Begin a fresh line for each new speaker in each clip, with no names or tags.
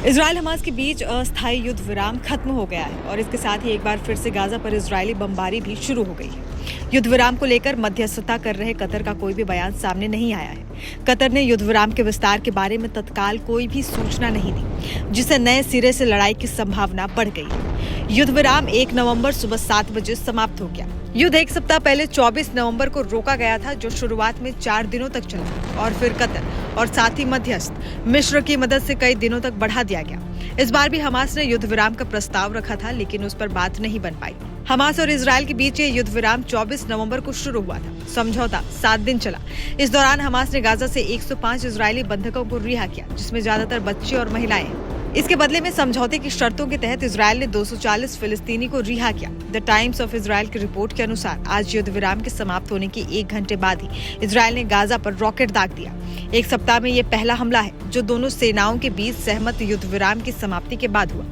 Israel Hamas के बीच अस्थायी युद्ध विराम खत्म हो गया है और इसके साथ ही एक बार फिर से गाजा पर इजरायली बमबारी भी शुरू हो गई है। युद्ध विराम को लेकर मध्यस्थता कर रहे कतर का कोई भी बयान सामने नहीं आया है। कतर ने युद्ध विराम के विस्तार के बारे में तत्काल कोई भी सूचना नहीं दी, जिससे नए सिरे से लड़ाई की संभावना बढ़ गई है। युद्ध विराम 1 नवंबर सुबह 7 बजे समाप्त हो गया। युद्ध एक सप्ताह पहले 24 नवंबर को रोका गया था, जो शुरुआत में 4 दिनों तक चला और फिर कतर और साथ ही मध्यस्थ मिस्र की मदद से कई दिनों तक बढ़ा दिया गया। इस बार भी हमास ने युद्ध विराम का प्रस्ताव रखा था, लेकिन उस पर बात नहीं बन पाई। हमास और इजराइल के बीच ये युद्ध विराम 24 नवंबर को शुरू हुआ था। समझौता 7 दिन चला। इस दौरान हमास ने गाजा से 105 इजरायली बंधकों को रिहा किया, जिसमें ज्यादातर बच्चे और महिलाएं हैं। इसके बदले में समझौते की शर्तों के तहत इजराइल ने 240 फिलिस्तीनी को रिहा किया। द टाइम्स ऑफ इजराइल की रिपोर्ट के अनुसार आज युद्ध विराम के समाप्त होने के 1 घंटे बाद ही इजराइल ने गाजा पर रॉकेट दाग दिया। एक सप्ताह में ये पहला हमला है जो दोनों सेनाओं के बीच सहमत युद्ध विराम की समाप्ति के बाद हुआ।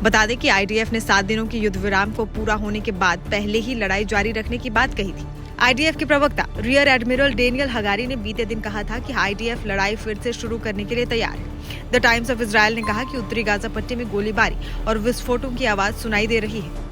बता दें कि आईडीएफ ने 7 दिनों के युद्ध विराम को पूरा होने के बाद पहले ही लड़ाई जारी रखने की बात कही थी। आईडीएफ के प्रवक्ता रियर एडमिरल डेनियल हगारी ने बीते दिन कहा था कि आईडीएफ लड़ाई फिर से शुरू करने के लिए तैयार है। द टाइम्स ऑफ इजराइल ने कहा कि उत्तरी गाजा पट्टी में गोलीबारी और विस्फोटों की आवाज सुनाई दे रही है।